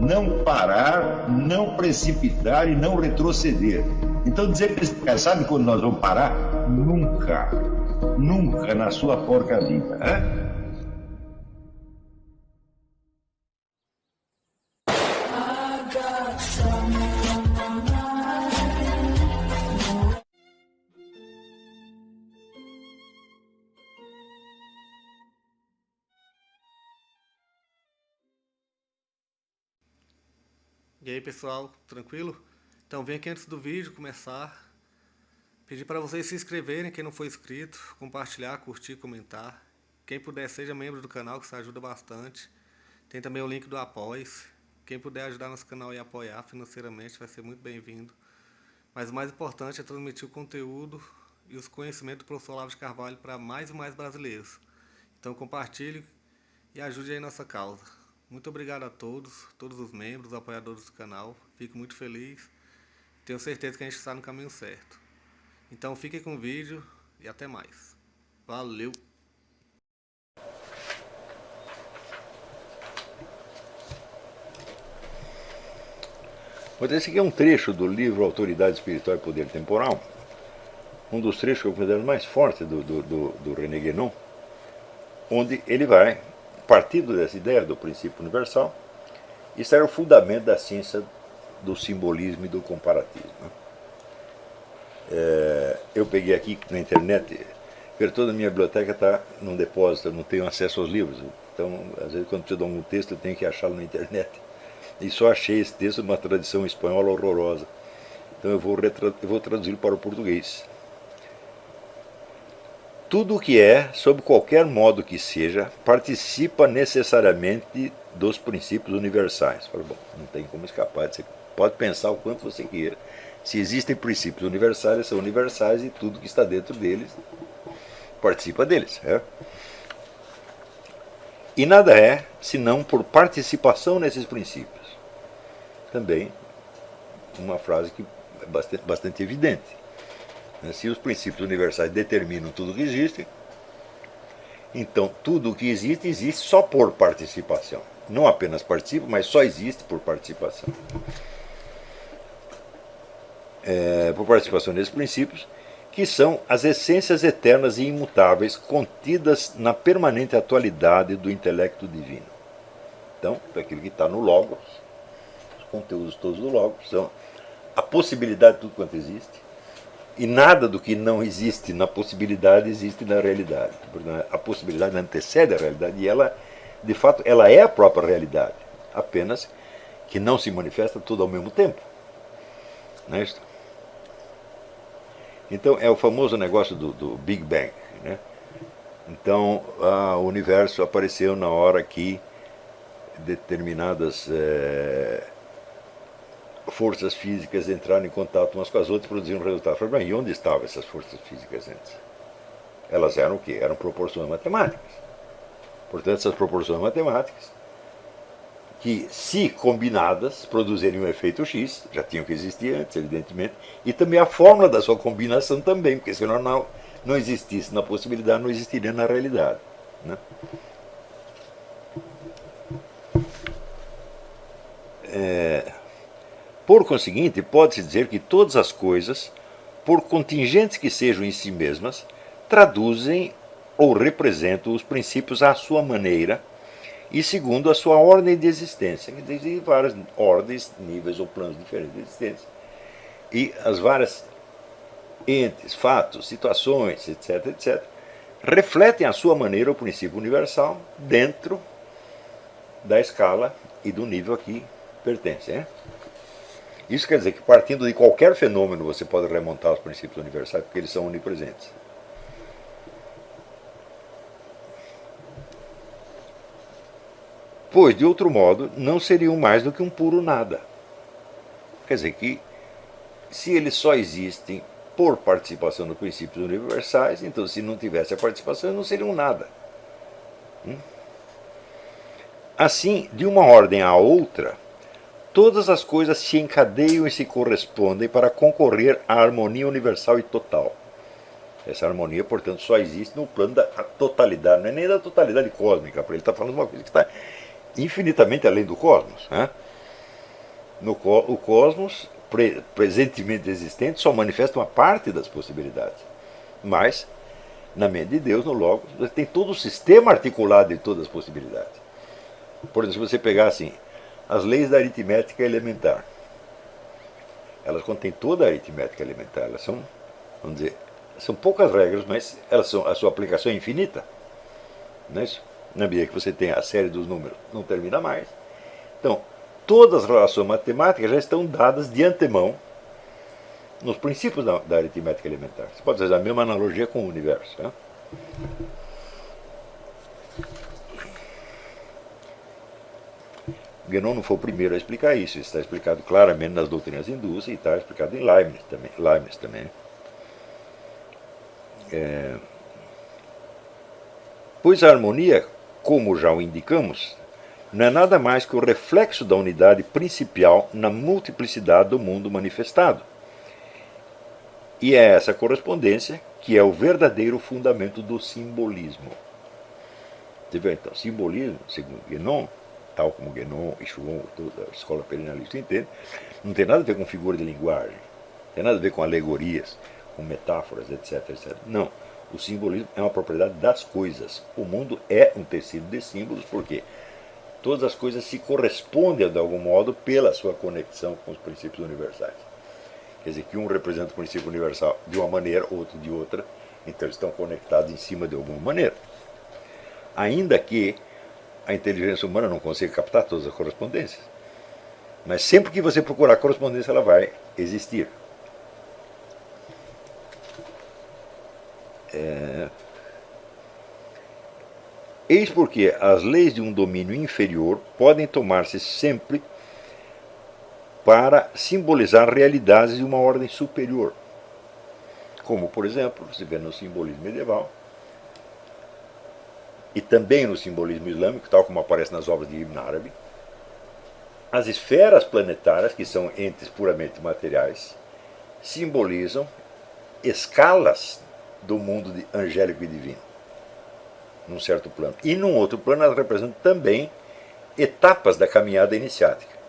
não parar, não precipitar e não retroceder. Então dizer para esse cara, sabe quando nós vamos parar? Nunca. Nunca na sua porca vida. Né? E aí pessoal, tranquilo? Então vem aqui antes do vídeo começar, pedir para vocês se inscreverem, quem não for inscrito, compartilhar, curtir, comentar. Quem puder seja membro do canal, que isso ajuda bastante. Tem também o link do Apoia-se. Quem puder ajudar nosso canal e apoiar financeiramente vai ser muito bem-vindo. Mas o mais importante é transmitir o conteúdo e os conhecimentos do professor Olavo de Carvalho para mais e mais brasileiros. Então compartilhe e ajude aí nossa causa. Muito obrigado a todos os membros, apoiadores do canal. Fico muito feliz. Tenho certeza que a gente está no caminho certo. Então fiquem com o vídeo e até mais. Valeu! Esse aqui é um trecho do livro Autoridade Espiritual e Poder Temporal. Um dos trechos que eu considero mais fortes do René Guénon, onde ele vai, partindo dessa ideia do princípio universal, isso era o fundamento da ciência do simbolismo e do comparativismo. Eu peguei aqui na internet, toda a minha biblioteca está num depósito, eu não tenho acesso aos livros, então às vezes quando preciso de algum texto eu tenho que achá-lo na internet. E só achei esse texto numa tradução espanhola horrorosa. Então eu vou traduzir para o português. Tudo o que é, sob qualquer modo que seja, participa necessariamente dos princípios universais. Bom, não tem como escapar, você pode pensar o quanto você queira. Se existem princípios universais, eles são universais e tudo que está dentro deles participa deles. E nada é, senão por participação nesses princípios. Também uma frase que é bastante evidente. Se os princípios universais determinam tudo que existe, então tudo o que existe, existe só por participação. Não apenas participa, mas só existe por participação. Por participação nesses princípios, que são as essências eternas e imutáveis contidas na permanente atualidade do intelecto divino. Então, aquilo que está no Logos, os conteúdos todos do Logos, são a possibilidade de tudo quanto existe, e nada do que não existe na possibilidade existe na realidade. A possibilidade antecede a realidade e ela, de fato, ela é a própria realidade, apenas que não se manifesta tudo ao mesmo tempo. Não é isso? Então é o famoso negócio do Big Bang. Né? Então o universo apareceu na hora que determinadas forças físicas entraram em contato umas com as outras e produziram um resultado. Falei, e onde estavam essas forças físicas antes? Elas eram o quê? Eram proporções matemáticas. Portanto, essas proporções matemáticas, que se combinadas produzirem um efeito X, já tinham que existir antes, evidentemente, e também a fórmula da sua combinação também, porque se não existisse na possibilidade, não existiria na realidade. Né? Por conseguinte, pode-se dizer que todas as coisas, por contingentes que sejam em si mesmas, traduzem ou representam os princípios à sua maneira e segundo a sua ordem de existência. Existem várias ordens, níveis ou planos diferentes de existência. E as várias entes, fatos, situações, etc., etc., refletem à sua maneira o princípio universal dentro da escala e do nível a que pertence. Isso quer dizer que partindo de qualquer fenômeno você pode remontar os princípios universais, porque eles são onipresentes. Pois, de outro modo, não seriam mais do que um puro nada. Quer dizer que, se eles só existem por participação dos princípios universais, então se não tivesse a participação, eles não seriam nada. Assim, de uma ordem à outra, todas as coisas se encadeiam e se correspondem para concorrer à harmonia universal e total. Essa harmonia, portanto, só existe no plano da totalidade, não é nem da totalidade cósmica, porque ele está falando de uma coisa que está infinitamente além do cosmos. O cosmos, presentemente existente, só manifesta uma parte das possibilidades. Mas, na mente de Deus, no Logos, você tem todo o sistema articulado de todas as possibilidades. Por exemplo, se você pegar assim, as leis da aritmética elementar, elas contêm toda a aritmética elementar. Elas são, vamos dizer, são poucas regras, mas a sua aplicação é infinita. Não é isso? Na medida que você tem a série dos números, não termina mais. Então, todas as relações matemáticas já estão dadas de antemão nos princípios da aritmética elementar. Você pode fazer a mesma analogia com o universo. Né? Guénon não foi o primeiro a explicar isso. Isso está explicado claramente nas doutrinas hindus e está explicado em Leibniz também. Pois a harmonia, como já o indicamos, não é nada mais que o reflexo da unidade principal na multiplicidade do mundo manifestado. E é essa correspondência que é o verdadeiro fundamento do simbolismo. Você vê, então, simbolismo, segundo Guénon, tal como Guénon e Schwung, toda a escola perennialista entende, não tem nada a ver com figura de linguagem, não tem nada a ver com alegorias, com metáforas, etc, etc. Não. O simbolismo é uma propriedade das coisas. O mundo é um tecido de símbolos, porque todas as coisas se correspondem, de algum modo, pela sua conexão com os princípios universais. Quer dizer, que um representa o princípio universal de uma maneira, outro de outra, então eles estão conectados em cima de alguma maneira. Ainda que a inteligência humana não consiga captar todas as correspondências. Mas sempre que você procurar correspondência, ela vai existir. Eis porque as leis de um domínio inferior podem tomar-se sempre para simbolizar realidades de uma ordem superior. Como, por exemplo, você vê no simbolismo medieval e também no simbolismo islâmico, tal como aparece nas obras de Ibn Arabi, as esferas planetárias, que são entes puramente materiais, simbolizam escalas do mundo angélico e divino, num certo plano. E num outro plano elas representam também etapas da caminhada iniciática.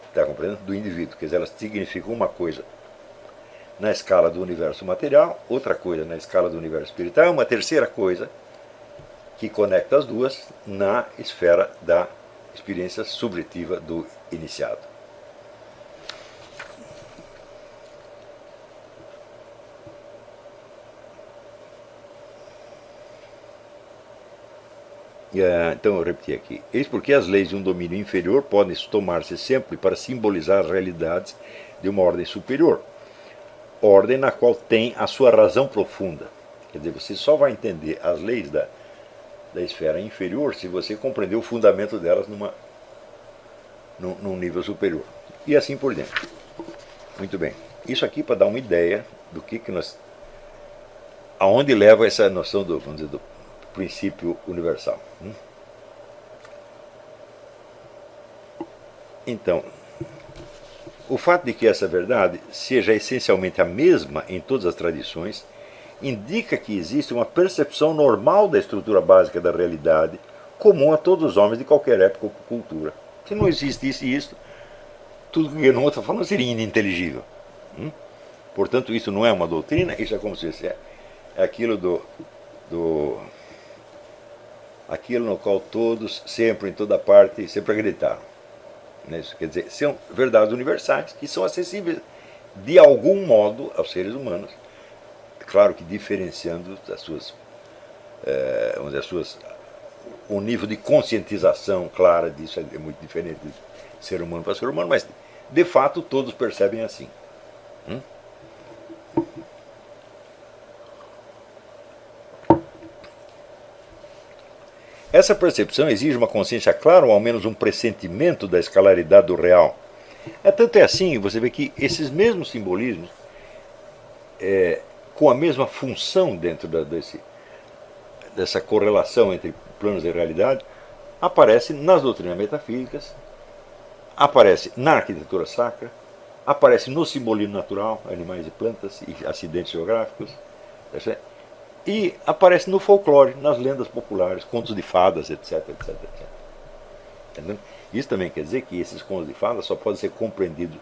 Está compreendendo? Do indivíduo. Quer dizer, elas significam uma coisa na escala do universo material, outra coisa na escala do universo espiritual, uma terceira coisa que conecta as duas na esfera da experiência subjetiva do iniciado. Então eu repeti aqui. Eis porque as leis de um domínio inferior podem tomar-se sempre para simbolizar as realidades de uma ordem superior. Ordem na qual tem a sua razão profunda. Quer dizer, você só vai entender as leis da esfera inferior se você compreender o fundamento delas num nível superior. E assim por diante. Muito bem. Isso aqui para dar uma ideia do que nós... aonde leva essa noção do, vamos dizer, do princípio universal. Então, o fato de que essa verdade seja essencialmente a mesma em todas as tradições indica que existe uma percepção normal da estrutura básica da realidade comum a todos os homens de qualquer época ou cultura. Se não existisse isso, tudo que Guénon está falando seria ininteligível. Portanto, isso não é uma doutrina, isso é como se fosse aquilo aquilo no qual todos, sempre, em toda parte, sempre acreditaram. Isso quer dizer, são verdades universais que são acessíveis de algum modo aos seres humanos. Claro que diferenciando as suas, vamos dizer, o nível de conscientização clara disso é muito diferente de ser humano para ser humano, mas de fato todos percebem assim. Essa percepção exige uma consciência clara ou ao menos um pressentimento da escalaridade do real. Tanto é assim, você vê que esses mesmos simbolismos, com a mesma função dentro dessa correlação entre planos e realidade, aparece nas doutrinas metafísicas, aparece na arquitetura sacra, aparece no simbolismo natural, animais e plantas e acidentes geográficos, e aparece no folclore, nas lendas populares, contos de fadas, etc, etc, etc. Entendeu? Isso também quer dizer que esses contos de fada só podem ser compreendidos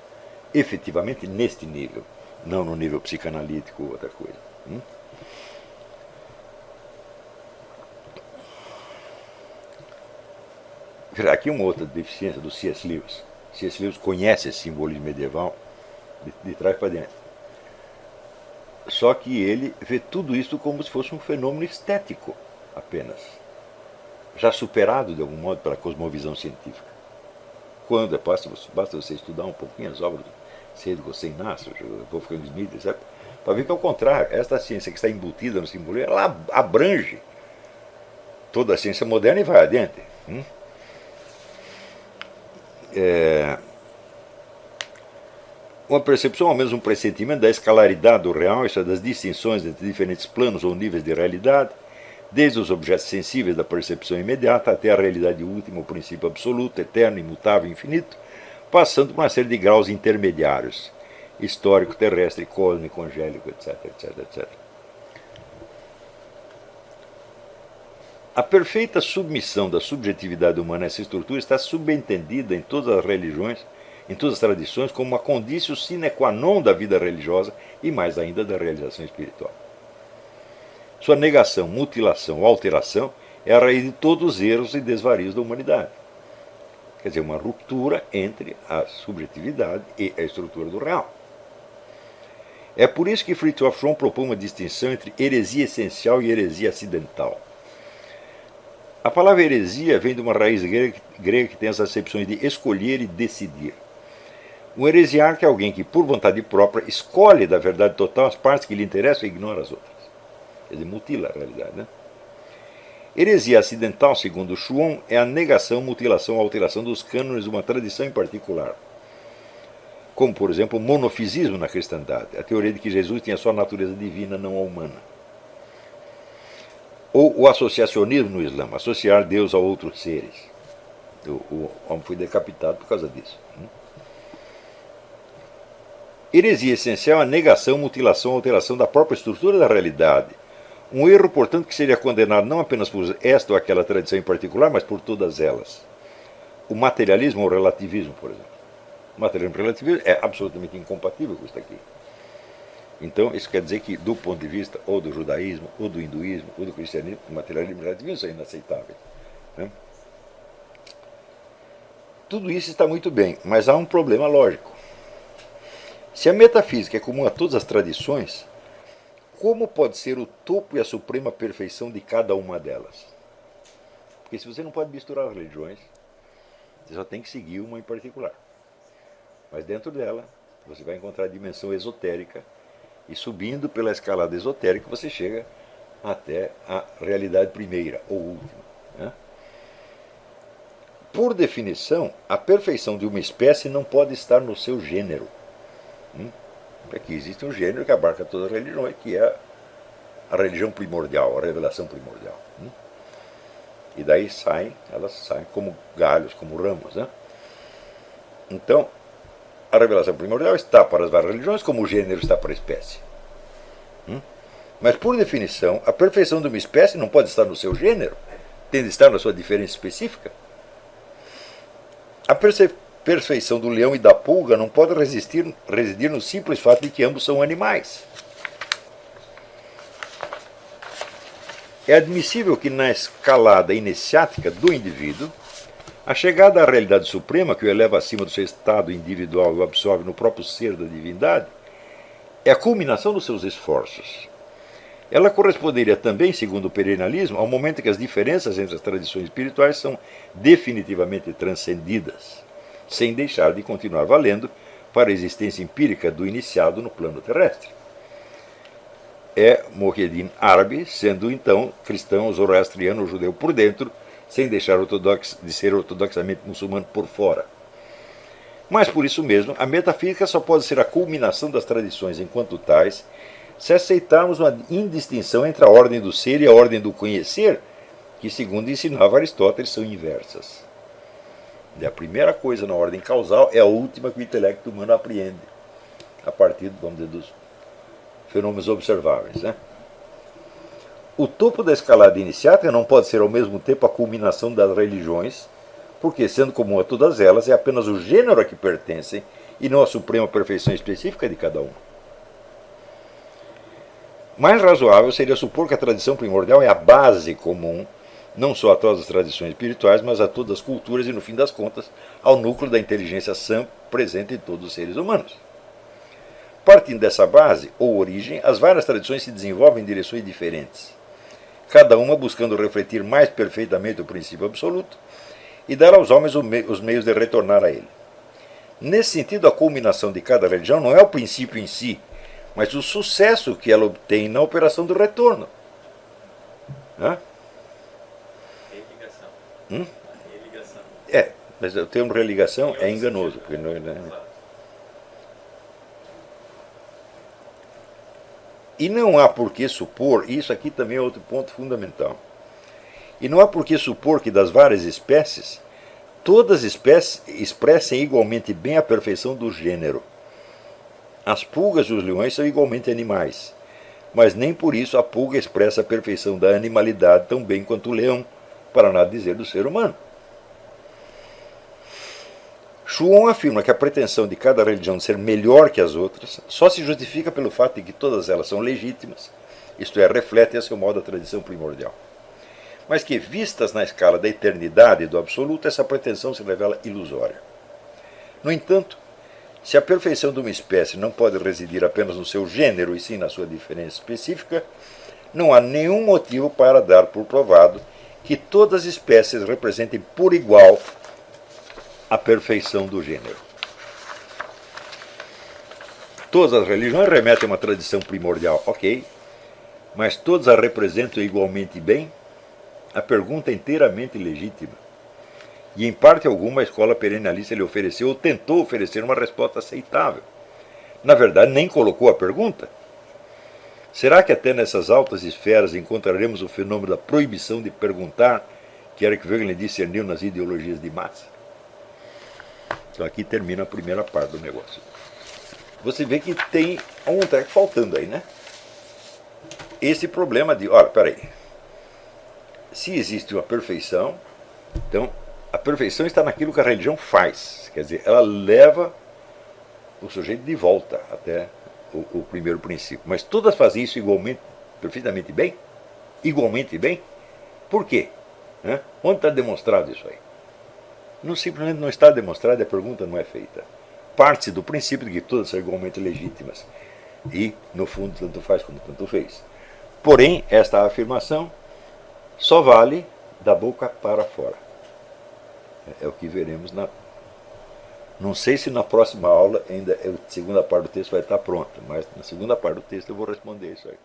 efetivamente neste nível, não no nível psicanalítico ou outra coisa. Aqui uma outra deficiência do C.S. Lewis. C.S. Lewis conhece esse simbolismo medieval de trás para diante. Só que ele vê tudo isso como se fosse um fenômeno estético apenas, já superado de algum modo pela cosmovisão científica. Quando basta você estudar um pouquinho as obras de Cedric Inácio, Wolfgang Schmidt, etc., para ver que, ao contrário, esta ciência que está embutida no simbolismo, ela abrange toda a ciência moderna e vai adiante. Uma percepção, ou menos um pressentimento da escalaridade do real, isso é, das distinções entre diferentes planos ou níveis de realidade, desde os objetos sensíveis da percepção imediata até a realidade última, o princípio absoluto, eterno, imutável, infinito, passando por uma série de graus intermediários, histórico, terrestre, cósmico, angélico, etc, etc, etc. A perfeita submissão da subjetividade humana a essa estrutura está subentendida em todas as religiões, em todas as tradições, como uma condício sine qua non da vida religiosa e mais ainda da realização espiritual. Sua negação, mutilação ou alteração é a raiz de todos os erros e desvarios da humanidade. Quer dizer, uma ruptura entre a subjetividade e a estrutura do real. É por isso que Fritjof Schromm propõe uma distinção entre heresia essencial e heresia acidental. A palavra heresia vem de uma raiz grega que tem as acepções de escolher e decidir. Um heresiarca é alguém que, por vontade própria, escolhe da verdade total as partes que lhe interessam e ignora as outras. Quer dizer, mutila a realidade, né? Heresia acidental, segundo Schromm, é a negação, mutilação ou alteração dos cânones de uma tradição em particular. Como, por exemplo, o monofisismo na cristandade, a teoria de que Jesus tinha só natureza divina, não a humana. Ou o associacionismo no Islã, associar Deus a outros seres. O homem foi decapitado por causa disso. Heresia essencial é a negação, mutilação, alteração da própria estrutura da realidade. Um erro, portanto, que seria condenado não apenas por esta ou aquela tradição em particular, mas por todas elas. O materialismo ou o relativismo, por exemplo. O materialismo e o relativismo é absolutamente incompatível com isso aqui. Então, isso quer dizer que, do ponto de vista ou do judaísmo, ou do hinduísmo, ou do cristianismo, o materialismo e o relativismo são inaceitáveis. Né? Tudo isso está muito bem, mas há um problema lógico. Se a metafísica é comum a todas as tradições, como pode ser o topo e a suprema perfeição de cada uma delas? Porque se você não pode misturar as religiões, você só tem que seguir uma em particular. Mas dentro dela, você vai encontrar a dimensão esotérica, e subindo pela escalada esotérica, você chega até a realidade primeira, ou última. Né? Por definição, a perfeição de uma espécie não pode estar no seu gênero. Aqui existe um gênero que abarca todas as religiões, que é a religião primordial, a revelação primordial. E daí elas saem como galhos, como ramos. Né? Então, a revelação primordial está para as várias religiões, como o gênero está para a espécie. Mas, por definição, a perfeição de uma espécie não pode estar no seu gênero, tem de estar na sua diferença específica. A perfeição do leão e da pulga não pode residir no simples fato de que ambos são animais. É admissível que na escalada iniciática do indivíduo, a chegada à realidade suprema, que o eleva acima do seu estado individual e o absorve no próprio ser da divindade, é a culminação dos seus esforços. Ela corresponderia também, segundo o perennialismo, ao momento em que as diferenças entre as tradições espirituais são definitivamente transcendidas, sem deixar de continuar valendo para a existência empírica do iniciado no plano terrestre. É Muhyiddin Arabi, sendo então cristão, zoroastriano, judeu por dentro, sem deixar de ser ortodoxamente muçulmano por fora. Mas por isso mesmo, a metafísica só pode ser a culminação das tradições enquanto tais, se aceitarmos uma indistinção entre a ordem do ser e a ordem do conhecer, que, segundo ensinava Aristóteles, são inversas. E a primeira coisa na ordem causal é a última que o intelecto humano apreende, a partir, vamos dizer, dos fenômenos observáveis. Né? O topo da escalada iniciática não pode ser ao mesmo tempo a culminação das religiões, porque, sendo comum a todas elas, é apenas o gênero a que pertencem e não a suprema perfeição específica de cada uma. Mais razoável seria supor que a tradição primordial é a base comum, não só a todas as tradições espirituais, mas a todas as culturas e, no fim das contas, ao núcleo da inteligência sã presente em todos os seres humanos. Partindo dessa base, ou origem, as várias tradições se desenvolvem em direções diferentes, cada uma buscando refletir mais perfeitamente o princípio absoluto e dar aos homens os meios de retornar a ele. Nesse sentido, a culminação de cada religião não é o princípio em si, mas o sucesso que ela obtém na operação do retorno. Hã? Religação. Religação. Mas o termo religação é enganoso. Porque não, né? E não há por que supor, isso aqui também é outro ponto fundamental, e não há por que supor que das várias espécies, todas as espécies expressem igualmente bem a perfeição do gênero. As pulgas e os leões são igualmente animais, mas nem por isso a pulga expressa a perfeição da animalidade tão bem quanto o leão, para nada dizer do ser humano. Schuon afirma que a pretensão de cada religião de ser melhor que as outras só se justifica pelo fato de que todas elas são legítimas, isto é, refletem a seu modo a tradição primordial. Mas que, vistas na escala da eternidade e do absoluto, essa pretensão se revela ilusória. No entanto, se a perfeição de uma espécie não pode residir apenas no seu gênero e sim na sua diferença específica, não há nenhum motivo para dar por provado que todas as espécies representem por igual a perfeição do gênero. Todas as religiões remetem a uma tradição primordial, ok, mas todas a representam igualmente bem? A pergunta é inteiramente legítima. E em parte alguma a escola perennialista lhe ofereceu ou tentou oferecer uma resposta aceitável. Na verdade, nem colocou a pergunta. Será que até nessas altas esferas encontraremos o fenômeno da proibição de perguntar, que Eric Voegelin discerniu nas ideologias de massa? Então aqui termina a primeira parte do negócio. Você vê que tem um treco faltando aí, né? Esse problema de, olha, peraí, se existe uma perfeição, então a perfeição está naquilo que a religião faz. Quer dizer, ela leva o sujeito de volta até o primeiro princípio. Mas todas fazem isso igualmente, perfeitamente bem? Igualmente bem? Por quê? Onde está demonstrado isso aí? Não, simplesmente não está demonstrado e a pergunta não é feita. Parte do princípio de que todas são igualmente legítimas. E, no fundo, tanto faz como tanto fez. Porém, esta afirmação só vale da boca para fora. É o que veremos na... Não sei se na próxima aula ainda a segunda parte do texto vai estar pronta, mas na segunda parte do texto eu vou responder isso aí.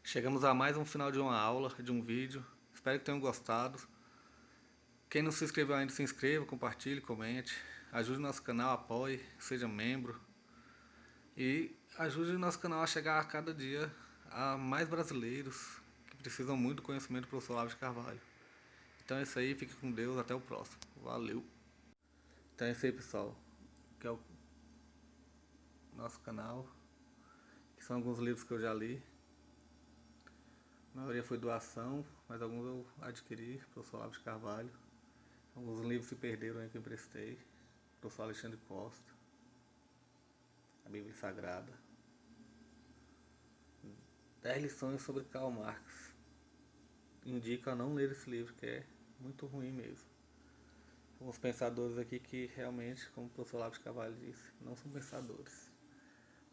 Chegamos a mais um final de uma aula, de um vídeo. Espero que tenham gostado. Quem não se inscreveu ainda, se inscreva, compartilhe, comente. Ajude nosso canal, apoie, seja membro. E ajude o nosso canal a chegar a cada dia a mais brasileiros que precisam muito do conhecimento do professor Olavo de Carvalho. Então é isso aí, fique com Deus, até o próximo. Valeu! Então é isso aí, pessoal. Que é o nosso canal. Que são alguns livros que eu já li. A maioria foi doação, mas alguns eu adquiri, professor Olavo de Carvalho. Alguns livros se perderam aí que eu emprestei. Professor Alexandre Costa. A Bíblia Sagrada. 10 lições sobre Karl Marx. Indico a não ler esse livro, que é muito ruim mesmo. Alguns pensadores aqui que realmente, como o professor Olavo de Carvalho disse, não são pensadores.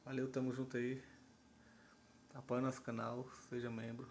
Valeu, tamo junto aí. Apoie nosso canal, seja membro.